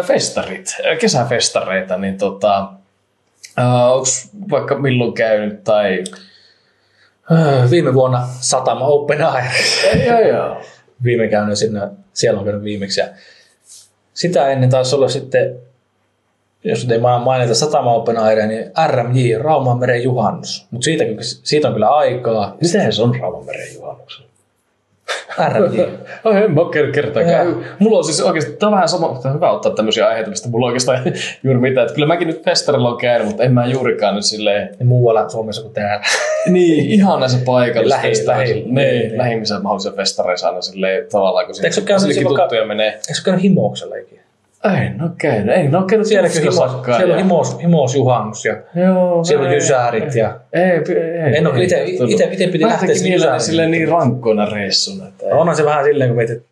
Festarit, kesäfestareita, niin onko vaikka milloin käynyt tai... Viime vuonna Satama Open Air. Joo. Viime käynyt siellä on käynyt viimeksi. Ja sitä ennen taisi olla sitten, jos ei mainita Satama Open Air, niin RMJ, Raumanmeren juhannus. Mutta siitä on kyllä aikaa. Mitähän se on Raumanmeren juhannuksella? RMJ. En mä ole kertaakaan. Mulla on siis oikeasti, tämä on vähän sama, hyvä ottaa tämmöisiä aiheita, mistä mulla oikeastaan juuri mitään. Että kyllä mäkin nyt festarilla on käynyt, mutta en mä juurikaan nyt silleen... Ja muualla Suomessa kuin täällä. Niin, ihan näissä paikallissa. Niin. Lähimmissä mahdollisia festareissa aina silleen tavallaan, kun sinnekin tuttuja menee. Eikö se käynyt Himouksella ikinä? En ole käynyt. Siellä on Himousjuhannus ja siellä on jysäärit. Ja... En ole itse piti lähteä silleen niin rankkoina reissuna. Onhan se vähän silleen, kun mietit,